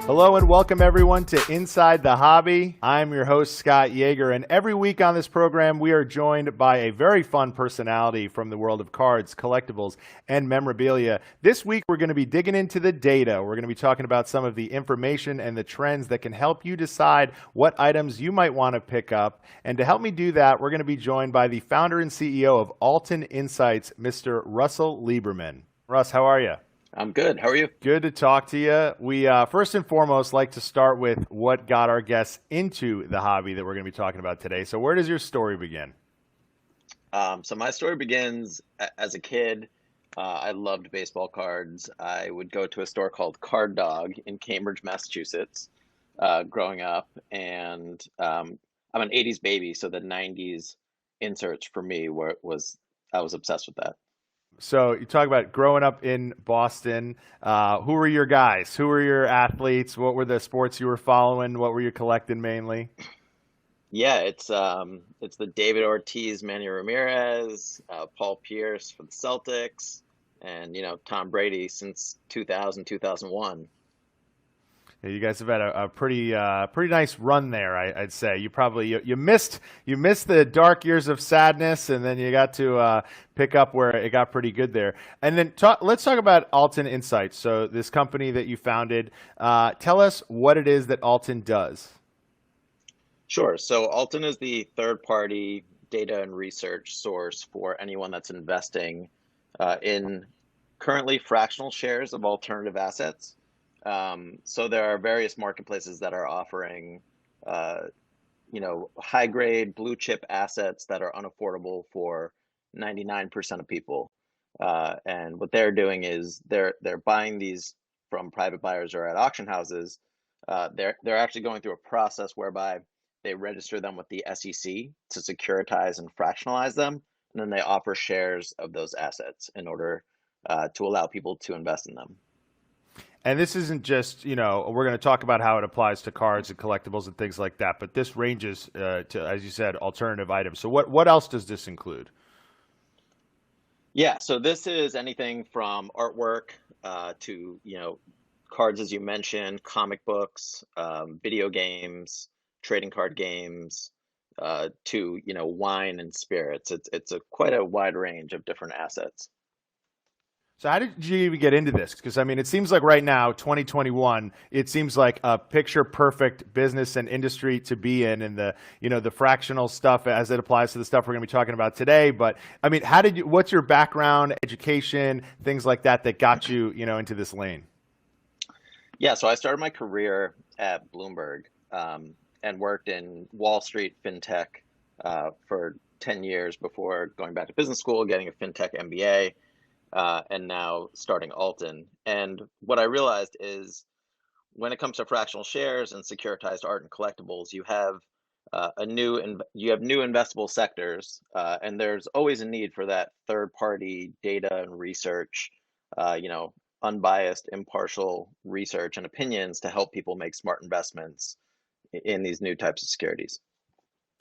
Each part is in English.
Hello and welcome everyone to Inside the Hobby. I'm your host, Scott Yeager, and every week on this program, we are joined by a very fun personality from the world of cards, collectibles, and memorabilia. This week, we're going to be digging into the data. We're going to be talking about some of the information and the trends that can help you decide what items you might want to pick up. And to help me do that, we're going to be joined by the founder and CEO of Alton Insights, Mr. Russell Lieberman. Russ, how are you? I'm good. How are you? Good to talk to you. We first and foremost like to start with what got our guests into the hobby that we're going to be talking about today. So where does your story begin? So my story begins as a kid. I loved baseball cards. I would go to a store called Card Dog in Cambridge, Massachusetts, growing up. And I'm an 80s baby, so the 90s inserts for me I was obsessed with that. So you talk about growing up in Boston. Who were your guys? Who were your athletes? What were the sports you were following? What were you collecting mainly? Yeah, it's the David Ortiz, Manny Ramirez, Paul Pierce for the Celtics, and Tom Brady since 2000, 2001. Yeah, you guys have had a pretty nice run there, I'd say. You missed the dark years of sadness, and then you got to pick up where it got pretty good there. And then let's talk about Alton Insights. So this company that you founded, tell us what it is that Alton does. Sure. So Alton is the third-party data and research source for anyone that's investing in currently fractional shares of alternative assets. So there are various marketplaces that are offering, high grade blue chip assets that are unaffordable for 99% of people. And what they're doing is they're buying these from private buyers or at auction houses. They're actually going through a process whereby they register them with the SEC to securitize and fractionalize them, and then they offer shares of those assets in order to allow people to invest in them. And this isn't just, we're going to talk about how it applies to cards and collectibles and things like that, but this ranges to, as you said, alternative items. So what else does this include? Yeah, so this is anything from artwork to, cards, as you mentioned, comic books, video games, trading card games, to, wine and spirits. It's quite a wide range of different assets. So how did you even get into this? Because, it seems like right now, 2021, it seems like a picture-perfect business and industry to be in, and the fractional stuff as it applies to the stuff we're going to be talking about today. But, what's your background, education, things like that got you, into this lane? Yeah, so I started my career at Bloomberg and worked in Wall Street fintech for 10 years before going back to business school, getting a fintech MBA. And now starting Alton. And what I realized is when it comes to fractional shares and securitized art and collectibles, you have new investable sectors, and there's always a need for that third-party data and research, unbiased, impartial research and opinions to help people make smart investments in these new types of securities.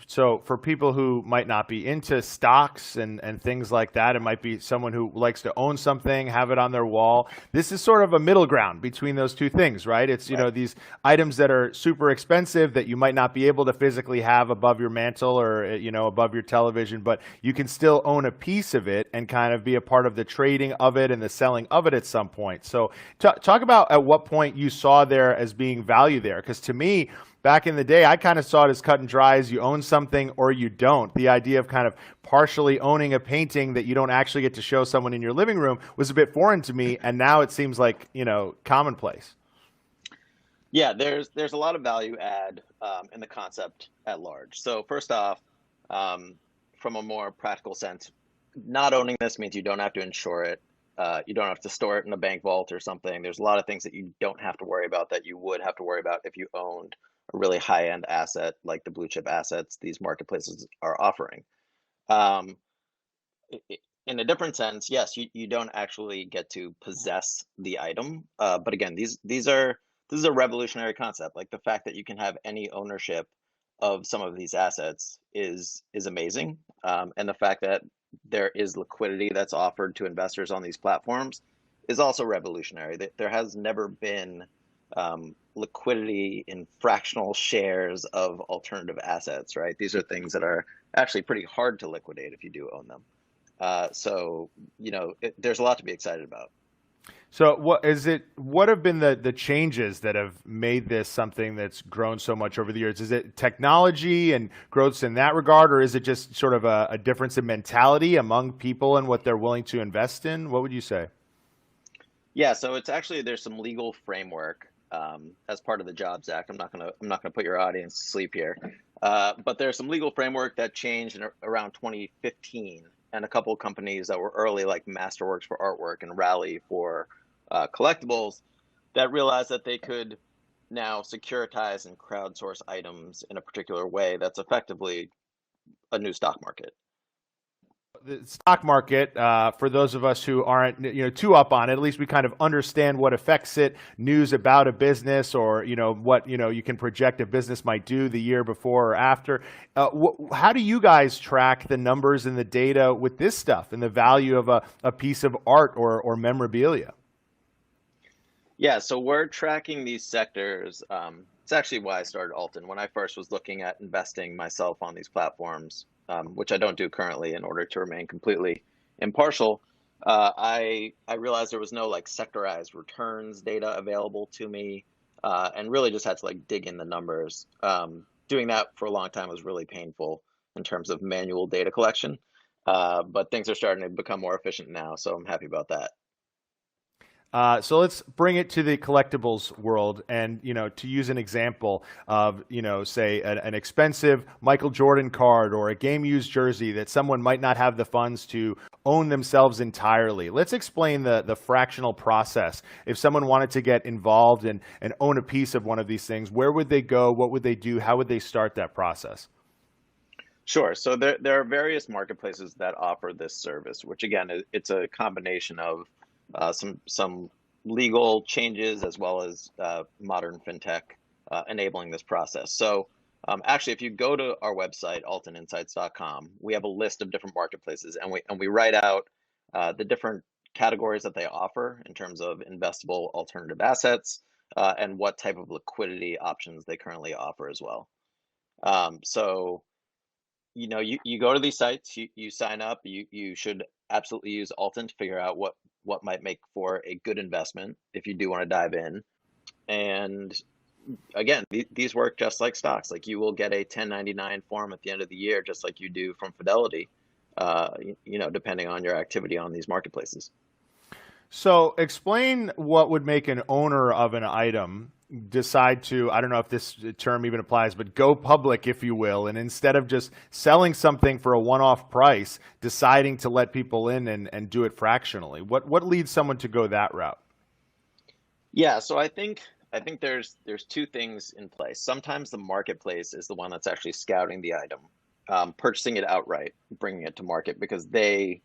So for people who might not be into stocks and things like that, it might be someone who likes to own something, have it on their wall. This is sort of a middle ground between those two things, right? It's, these items that are super expensive that you might not be able to physically have above your mantle or, above your television, but you can still own a piece of it and kind of be a part of the trading of it and the selling of it at some point. So talk about at what point you saw there as being value there. Because to me, back in the day, I kind of saw it as cut and dry, as you own something or you don't. The idea of kind of partially owning a painting that you don't actually get to show someone in your living room was a bit foreign to me, and now it seems like, commonplace. Yeah, there's a lot of value add in the concept at large. So first off, from a more practical sense, not owning this means you don't have to insure it. You don't have to store it in a bank vault or something. There's a lot of things that you don't have to worry about that you would have to worry about if you owned a really high-end asset like the blue chip assets these marketplaces are offering. In a different sense, yes, you don't actually get to possess the item. But again, this is a revolutionary concept. Like the fact that you can have any ownership of some of these assets is amazing. And the fact that there is liquidity that's offered to investors on these platforms is also revolutionary. There has never been liquidity in fractional shares of alternative assets, right? These are things that are actually pretty hard to liquidate if you do own them. So, there's a lot to be excited about. So what is it? What have been the changes that have made this something that's grown so much over the years? Is it technology and growths in that regard, or is it just sort of a difference in mentality among people and what they're willing to invest in? What would you say? Yeah, so it's actually there's some legal framework as part of the Jobs Act. I'm not gonna put your audience to sleep here, but there's some legal framework that changed in around 2015, and a couple of companies that were early, like Masterworks for artwork and Rally for collectibles, that realized that they could now securitize and crowdsource items in a particular way that's effectively a new stock market. The stock market, for those of us who aren't too up on it, at least we kind of understand what affects it, news about a business, or what you can project a business might do the year before or after. How do you guys track the numbers and the data with this stuff and the value of a piece of art or memorabilia? Yeah, so we're tracking these sectors. It's actually why I started Alton. When I first was looking at investing myself on these platforms, which I don't do currently in order to remain completely impartial, I realized there was no like sectorized returns data available to me, and really just had to like dig in the numbers. Doing that for a long time was really painful in terms of manual data collection, but things are starting to become more efficient now, so I'm happy about that. So let's bring it to the collectibles world, and to use an example of say an expensive Michael Jordan card or a game used jersey that someone might not have the funds to own themselves entirely. Let's explain the fractional process. If someone wanted to get involved and own a piece of one of these things, where would they go? What would they do? How would they start that process? Sure. So there are various marketplaces that offer this service, which again, it's a combination of some legal changes as well as modern fintech enabling this process. So actually, if you go to our website, altoninsights.com, we have a list of different marketplaces, and we write out the different categories that they offer in terms of investable alternative assets and what type of liquidity options they currently offer as well. So you go to these sites, you sign up, you should absolutely use Alton to figure out what might make for a good investment if you do want to dive in. And again, these work just like stocks. Like you will get a 1099 form at the end of the year, just like you do from Fidelity, depending on your activity on these marketplaces. So explain what would make an owner of an item decide to, I don't know if this term even applies, but go public, if you will, and instead of just selling something for a one-off price, deciding to let people in and do it fractionally. What leads someone to go that route? Yeah, so I think there's two things in place. Sometimes the marketplace is the one that's actually scouting the item, purchasing it outright, bringing it to market because they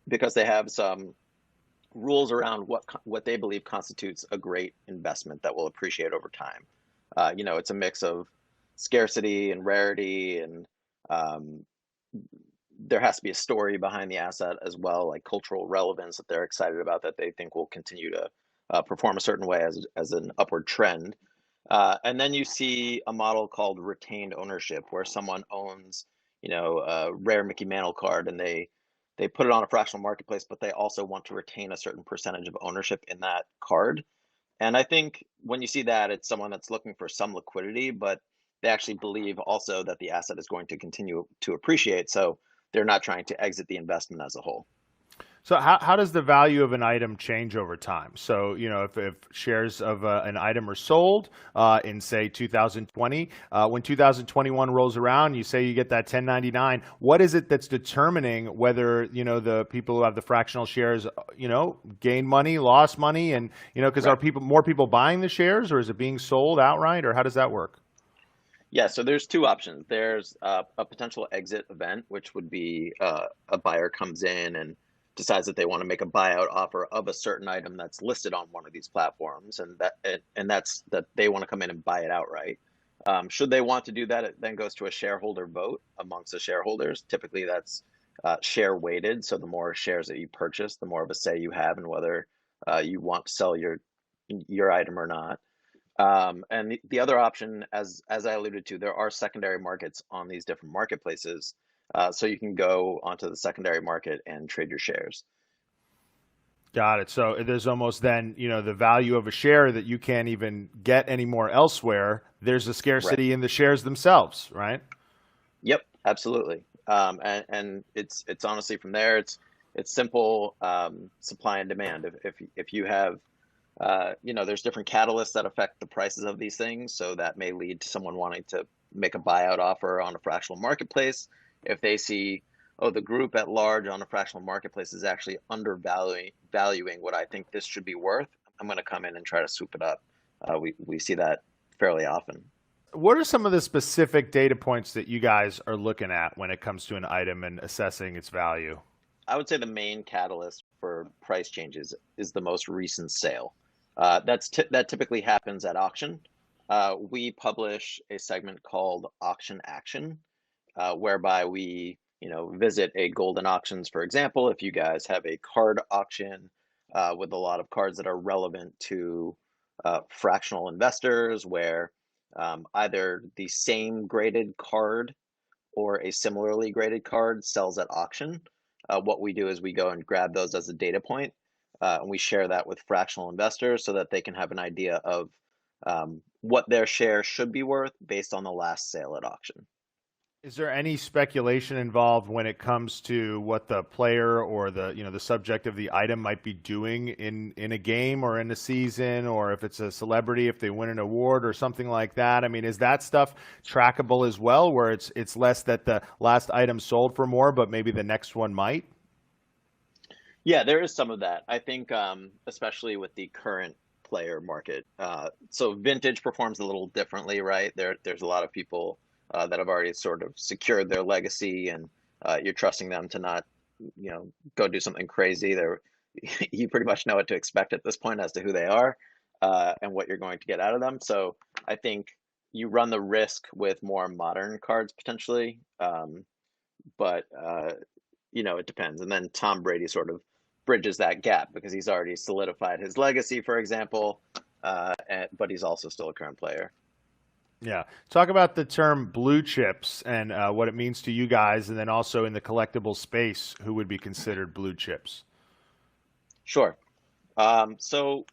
have some rules around what they believe constitutes a great investment that will appreciate over time. It's a mix of scarcity and rarity, and um, there has to be a story behind the asset as well, like cultural relevance that they're excited about that they think will continue to perform a certain way as an upward trend. And then you see a model called retained ownership, where someone owns, a rare Mickey Mantle card, and they put it on a fractional marketplace, but they also want to retain a certain percentage of ownership in that card. And I think when you see that, it's someone that's looking for some liquidity, but they actually believe also that the asset is going to continue to appreciate. So they're not trying to exit the investment as a whole. So how does the value of an item change over time? So, if shares of an item are sold in, say, 2020, when 2021 rolls around, you say you get that 1099, what is it that's determining whether, the people who have the fractional shares, gain money, lost money? And, because are Right. more people buying the shares, or is it being sold outright, or how does that work? Yeah, so there's two options. There's a potential exit event, which would be a buyer comes in and decides that they want to make a buyout offer of a certain item that's listed on one of these platforms, and that's that they want to come in and buy it outright. Should they want to do that, it then goes to a shareholder vote amongst the shareholders. Typically, that's share weighted. So the more shares that you purchase, the more of a say you have in whether you want to sell your item or not. And the other option, as I alluded to, there are secondary markets on these different marketplaces. So you can go onto the secondary market and trade your shares. Got it. So there's almost then, the value of a share that you can't even get anymore elsewhere. There's a Right. scarcity in the shares themselves, right? Yep, absolutely. And it's honestly from there, it's simple supply and demand. If you have there's different catalysts that affect the prices of these things, so that may lead to someone wanting to make a buyout offer on a fractional marketplace. If they see, oh, the group at large on a fractional marketplace is actually undervaluing what I think this should be worth, I'm going to come in and try to swoop it up. We see that fairly often. What are some of the specific data points that you guys are looking at when it comes to an item and assessing its value? I would say the main catalyst for price changes is the most recent sale. That typically happens at auction. We publish a segment called Auction Action, whereby we, visit a golden auctions, for example. If you guys have a card auction with a lot of cards that are relevant to fractional investors, where either the same graded card or a similarly graded card sells at auction, what we do is we go and grab those as a data point, and we share that with fractional investors so that they can have an idea of what their share should be worth based on the last sale at auction. Is there any speculation involved when it comes to what the player or the subject of the item might be doing in a game or in a season, or if it's a celebrity, if they win an award or something like that? I mean, is that stuff trackable as well, where it's less that the last item sold for more, but maybe the next one might? Yeah, there is some of that. I think, especially with the current player market. So vintage performs a little differently, right? There's a lot of people that have already sort of secured their legacy, and you're trusting them to not, go do something crazy. You pretty much know what to expect at this point as to who they are and what you're going to get out of them. So I think you run the risk with more modern cards potentially, but it depends. And then Tom Brady sort of bridges that gap because he's already solidified his legacy, for example, but he's also still a current player. Yeah. Talk about the term blue chips and what it means to you guys, and then also in the collectible space, who would be considered blue chips? Sure. So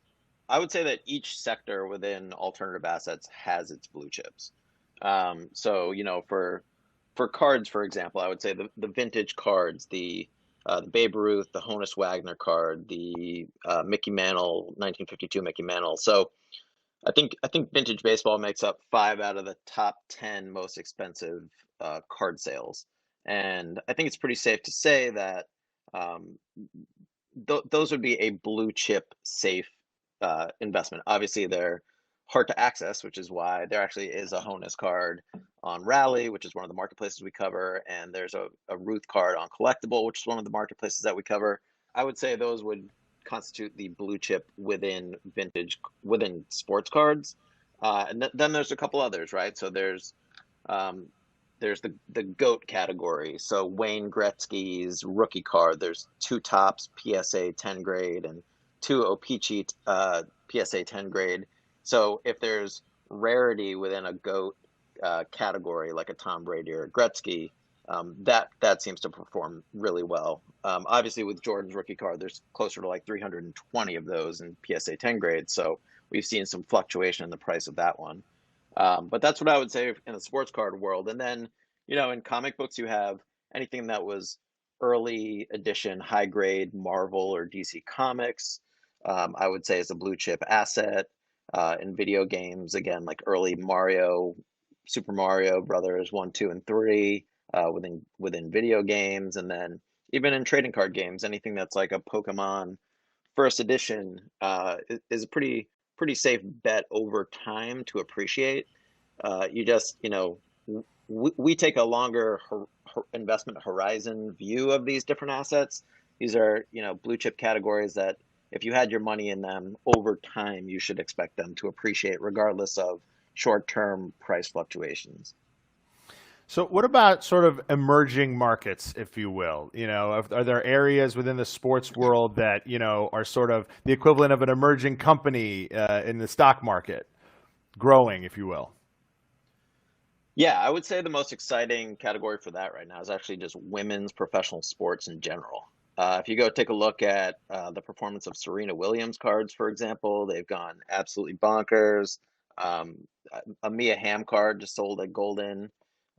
I would say that each sector within alternative assets has its blue chips. So for cards, for example, I would say the vintage cards, the Babe Ruth, the Honus Wagner card, the Mickey Mantle, 1952 Mickey Mantle. So I think vintage baseball makes up 5 out of the top 10 most expensive card sales, and I think it's pretty safe to say that um, those would be a blue chip safe investment. Obviously, they're hard to access, which is why there actually is a Honus card on Rally, which is one of the marketplaces we cover, and there's a Ruth card on Collectible, which is one of the marketplaces that we cover. I would say those would constitute the blue chip within sports cards, and then there's a couple others, right? So um, there's the GOAT category. So Wayne Gretzky's rookie card. There's two tops PSA 10 grade and two O-Pee-Chee PSA 10 grade. So if there's rarity within a GOAT category, like a Tom Brady or a Gretzky, that seems to perform really well. Obviously, with Jordan's rookie card, there's closer to like 320 of those in PSA 10 grade. So we've seen some fluctuation in the price of that one. But that's what I would say in the sports card world. And then, in comic books, you have anything that was early edition, high grade Marvel or DC Comics. I would say is a blue chip asset. In video games, again, like early Mario, Super Mario Brothers 1, 2, and 3 within video games, and then even in trading card games, anything that's like a Pokemon first edition is a pretty safe bet over time to appreciate. You just, we take a longer investment horizon view of these different assets. These are, blue chip categories that if you had your money in them over time, you should expect them to appreciate regardless of short-term price fluctuations. So, what about sort of emerging markets, if you will? Are there areas within the sports world that are sort of the equivalent of an emerging company in the stock market? growing, if you will? Yeah, I would say the most exciting category for that right now is actually just women's professional sports in general. If you go take a look at the performance of Serena Williams cards, for example, they've gone absolutely bonkers. Um, a Mia Hamm card just sold at Golden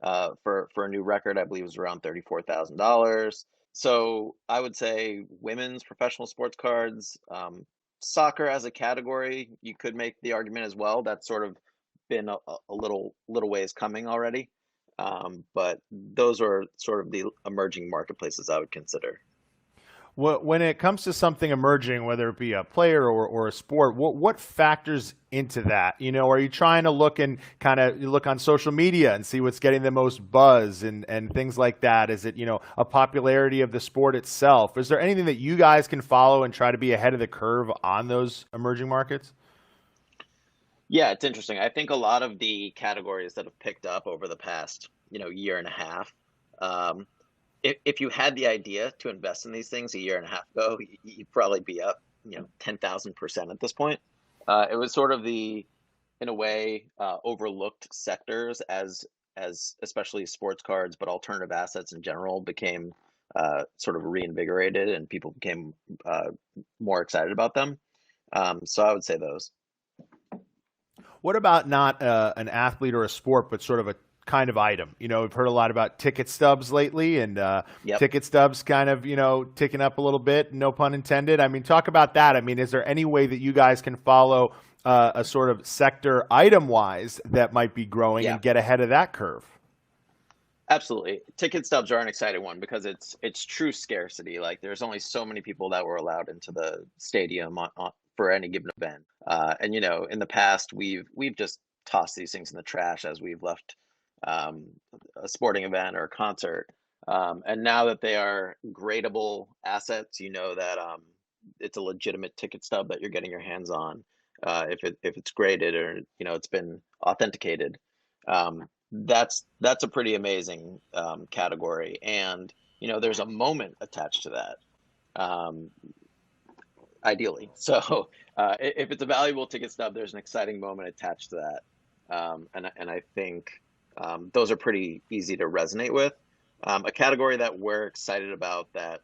for a new record. I believe it was around $34,000. So I would say women's professional sports cards, soccer as a category, you could make the argument as well. That's sort of been a little ways coming already. But those are sort of the emerging marketplaces I would consider. When it comes to something emerging, whether it be a player or a sport, what factors into that? You know, are you trying to look and kind of look on social media and see what's getting the most buzz and things like that? Is it, you know, a popularity of the sport itself? Is there anything that you guys can follow and try to be ahead of the curve on those emerging markets? Yeah, it's interesting. I think a lot of the categories that have picked up over the past, year and a half, um, if you had the idea to invest in these things a year and a half ago, you'd probably be up, 10,000% at this point. It was sort of in a way, overlooked sectors as especially sports cards, but alternative assets in general became sort of reinvigorated and people became more excited about them. So I would say those. What about not an athlete or a sport, but sort of a kind of item? You know, we've heard a lot about ticket stubs lately, and Yep. ticket stubs kind of, you know, ticking up a little bit, no pun intended. I mean, talk about that. I mean, is there any way that you guys can follow a sort of sector item wise that might be growing Yeah. and get ahead of that curve? Absolutely. Ticket stubs are an exciting one because it's true scarcity. Like there's only so many people that were allowed into the stadium for any given event. And in the past we've just tossed these things in the trash as we've left um, a sporting event or a concert. And now that they are gradable assets, you know that it's a legitimate ticket stub that you're getting your hands on. If it's graded or it's been authenticated. That's a pretty amazing category, and there's a moment attached to that, um, ideally. So if it's a valuable ticket stub, there's an exciting moment attached to that, and I think those are pretty easy to resonate with. A category that we're excited about that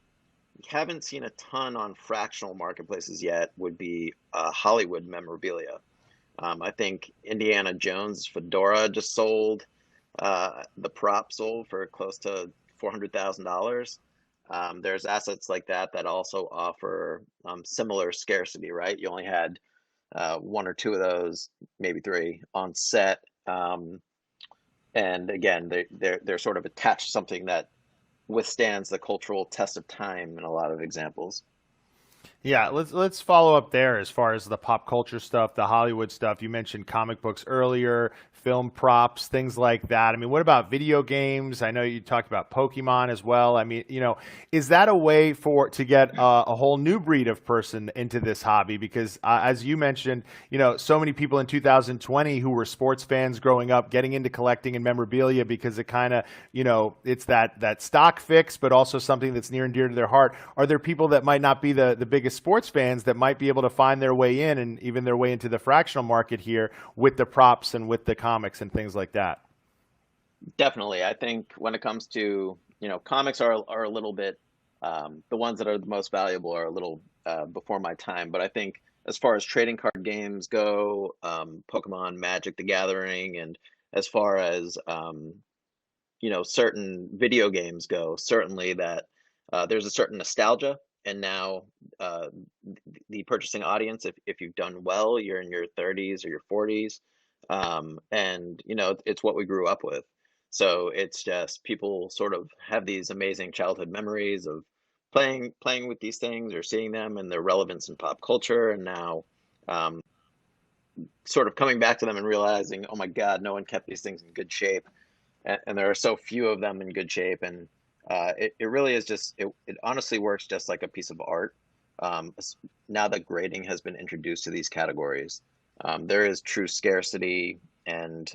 we haven't seen a ton on fractional marketplaces yet would be Hollywood memorabilia. I think Indiana Jones Fedora just sold. The prop sold for close to $400,000. There's assets like that that also offer similar scarcity, right? You only had one or two of those, maybe three, on set. And again, they're sort of attached to something that withstands the cultural test of time in a lot of examples. Yeah, let's follow up there as far as the pop culture stuff, the Hollywood stuff. You mentioned comic books earlier, film props, things like that. I mean, what about video games? I know you talked about Pokemon as well. I mean, you know, is that a way for to get a whole new breed of person into this hobby? Because as you mentioned, you know, so many people in 2020 who were sports fans growing up, getting into collecting and memorabilia because it kind of, you know, it's that stock fix, but also something that's near and dear to their heart. Are there people that might not be the biggest sports fans that might be able to find their way in and even their way into the fractional market here with the props and with the comics and things like that? Definitely. I think when it comes to, comics are a little bit, the ones that are the most valuable are a little before my time. But I think as far as trading card games go, Pokemon, Magic the Gathering, and as far as, certain video games go, certainly that there's a certain nostalgia. And now the purchasing audience, if you've done well, you're in your 30s or your 40s. And, it's what we grew up with. So it's just people sort of have these amazing childhood memories of playing with these things or seeing them and their relevance in pop culture. And now um, sort of coming back to them and realizing, oh my God, no one kept these things in good shape. And there are so few of them in good shape. And it really is just, it honestly works just like a piece of art. Now that grading has been introduced to these categories, there is true scarcity and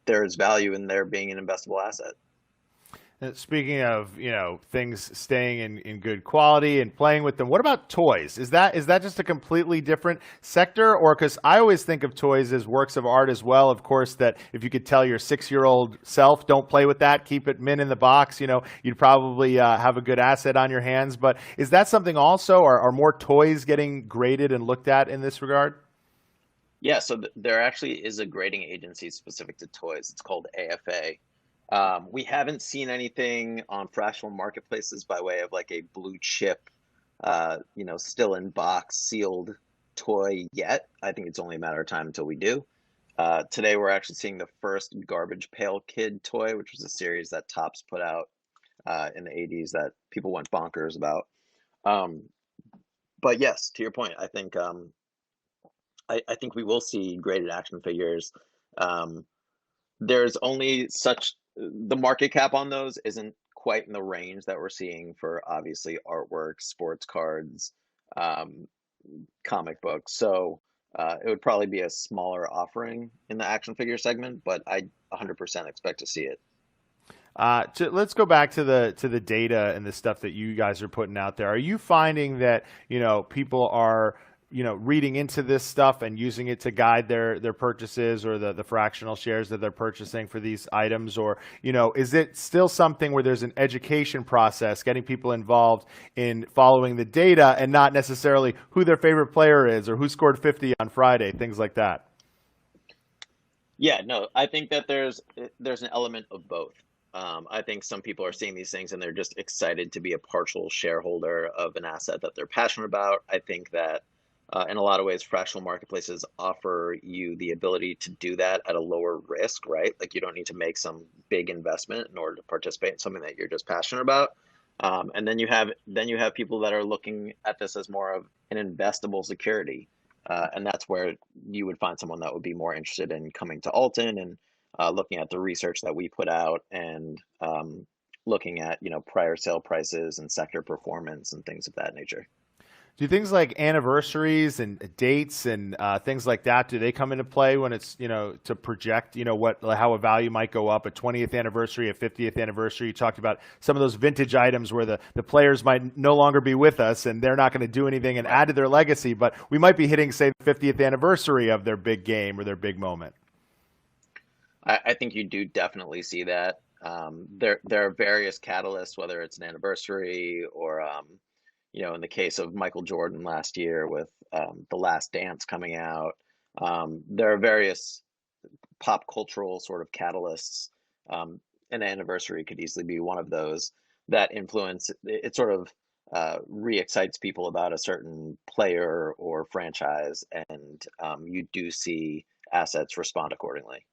there is value in there being an investable asset. Speaking of, things staying in good quality and playing with them, what about toys? Is that just a completely different sector? Or because I always think of toys as works of art as well. Of course, that if you could tell your 6-year-old self, don't play with that, keep it mint in the box, you'd probably have a good asset on your hands. But is that something also? Are more toys getting graded and looked at in this regard? Yeah, so there actually is a grading agency specific to toys. It's called AFA. We haven't seen anything on fractional marketplaces by way of like a blue chip, still in box sealed toy yet. I think it's only a matter of time until we do. Today, we're actually seeing the first Garbage Pail Kid toy, which was a series that Topps put out in the 80s that people went bonkers about. Um, but yes, to your point, I think we will see graded action figures. Um, there's only such the market cap on those isn't quite in the range that we're seeing for obviously artwork, sports cards, um, comic books. So it would probably be a smaller offering in the action figure segment, but I 100% expect to see it. Let's go back to the data and the stuff that you guys are putting out there. Are you finding that people are reading into this stuff and using it to guide their purchases or the fractional shares that they're purchasing for these items, or is it still something where there's an education process, getting people involved in following the data and not necessarily who their favorite player is or who scored 50 on Friday, things like that? Yeah, no, I think that there's an element of both. I think some people are seeing these things and they're just excited to be a partial shareholder of an asset that they're passionate about. I think that in a lot of ways, fractional marketplaces offer you the ability to do that at a lower risk, right? Like you don't need to make some big investment in order to participate in something that you're just passionate about. And then you have people that are looking at this as more of an investable security, and that's where you would find someone that would be more interested in coming to Alton and looking at the research that we put out and looking at prior sale prices and sector performance and things of that nature. Do things like anniversaries and dates and things like that, do they come into play when it's, to project, how a value might go up, a 20th anniversary, a 50th anniversary? You talked about some of those vintage items where the players might no longer be with us and they're not going to do anything and add to their legacy, but we might be hitting, say, the 50th anniversary of their big game or their big moment. I think you do definitely see that. There are various catalysts, whether it's an anniversary or in the case of Michael Jordan last year with The Last Dance coming out. There are various pop cultural sort of catalysts. An anniversary could easily be one of those that influence it sort of re-excites people about a certain player or franchise, and you do see assets respond accordingly.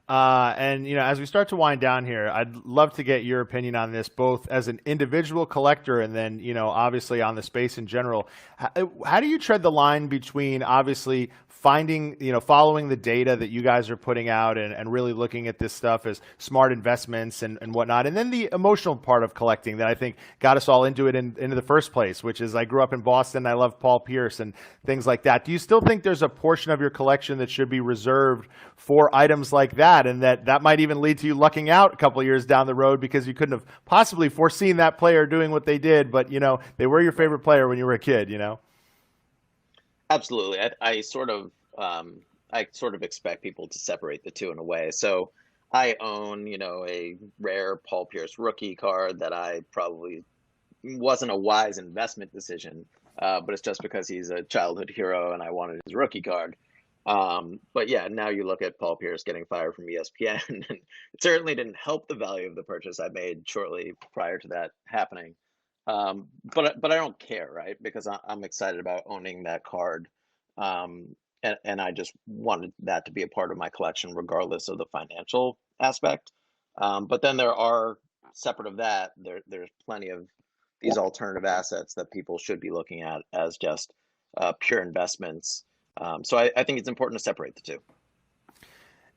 And as we start to wind down here, I'd love to get your opinion on this, both as an individual collector and then obviously on the space in general. How do you tread the line between obviously finding, following the data that you guys are putting out and really looking at this stuff as smart investments and whatnot, and then the emotional part of collecting that I think got us all into it into the first place, which is I grew up in Boston. I love Paul Pierce and things like that. Do you still think there's a portion of your collection that should be reserved for items like that, and that might even lead to you lucking out a couple of years down the road because you couldn't have possibly foreseen that player doing what they did, but they were your favorite player when you were a kid? Absolutely. I sort of expect people to separate the two in a way. So I own, a rare Paul Pierce rookie card that I probably wasn't a wise investment decision, but it's just because he's a childhood hero and I wanted his rookie card. But yeah, now you look at Paul Pierce getting fired from ESPN, and it certainly didn't help the value of the purchase I made shortly prior to that happening. But I don't care, right? Because I'm excited about owning that card, and I just wanted that to be a part of my collection, regardless of the financial aspect. But then there are separate of that, there's plenty of these alternative assets that people should be looking at as just pure investments. So I think it's important to separate the two.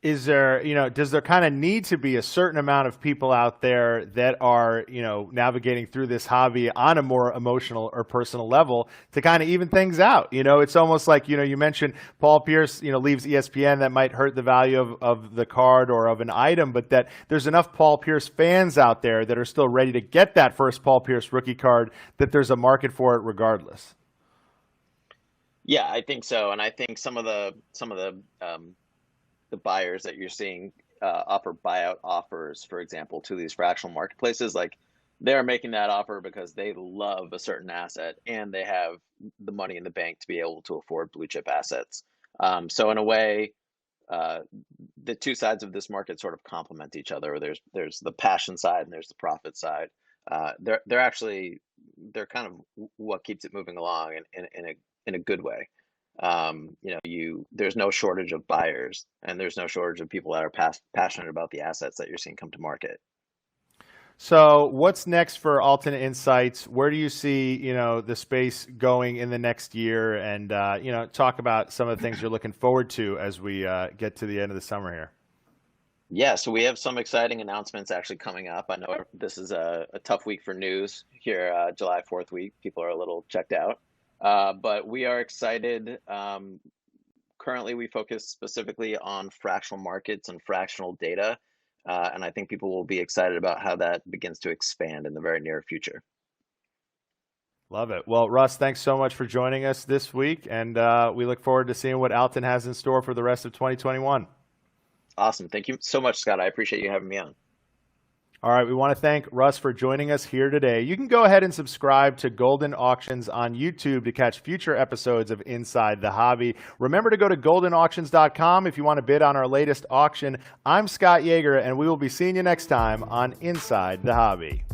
is there, does there kind of need to be a certain amount of people out there that are, navigating through this hobby on a more emotional or personal level to kind of even things out? It's almost like, you mentioned Paul Pierce, leaves ESPN. That might hurt the value of the card or of an item, but that there's enough Paul Pierce fans out there that are still ready to get that first Paul Pierce rookie card, that there's a market for it regardless. Yeah, I think so. And I think some of the buyers that you're seeing offer buyout offers, for example, to these fractional marketplaces, like they're making that offer because they love a certain asset and they have the money in the bank to be able to afford blue chip assets. So in a way, the two sides of this market sort of complement each other. There's the passion side and there's the profit side. They're kind of what keeps it moving along in a good way. There's no shortage of buyers and there's no shortage of people that are passionate about the assets that you're seeing come to market. So what's next for Alton Insights? Where do you see, the space going in the next year? And, talk about some of the things you're looking forward to as we get to the end of the summer here. Yeah, so we have some exciting announcements actually coming up. I know this is a tough week for news here, July 4th week. People are a little checked out. But we are excited. Currently, we focus specifically on fractional markets and fractional data. And I think people will be excited about how that begins to expand in the very near future. Love it. Well, Russ, thanks so much for joining us this week. And we look forward to seeing what Alton has in store for the rest of 2021. Awesome. Thank you so much, Scott. I appreciate you having me on. All right, we want to thank Russ for joining us here today. You can go ahead and subscribe to Golden Auctions on YouTube to catch future episodes of Inside the Hobby. Remember to go to goldenauctions.com if you want to bid on our latest auction. I'm Scott Yeager, and we will be seeing you next time on Inside the Hobby.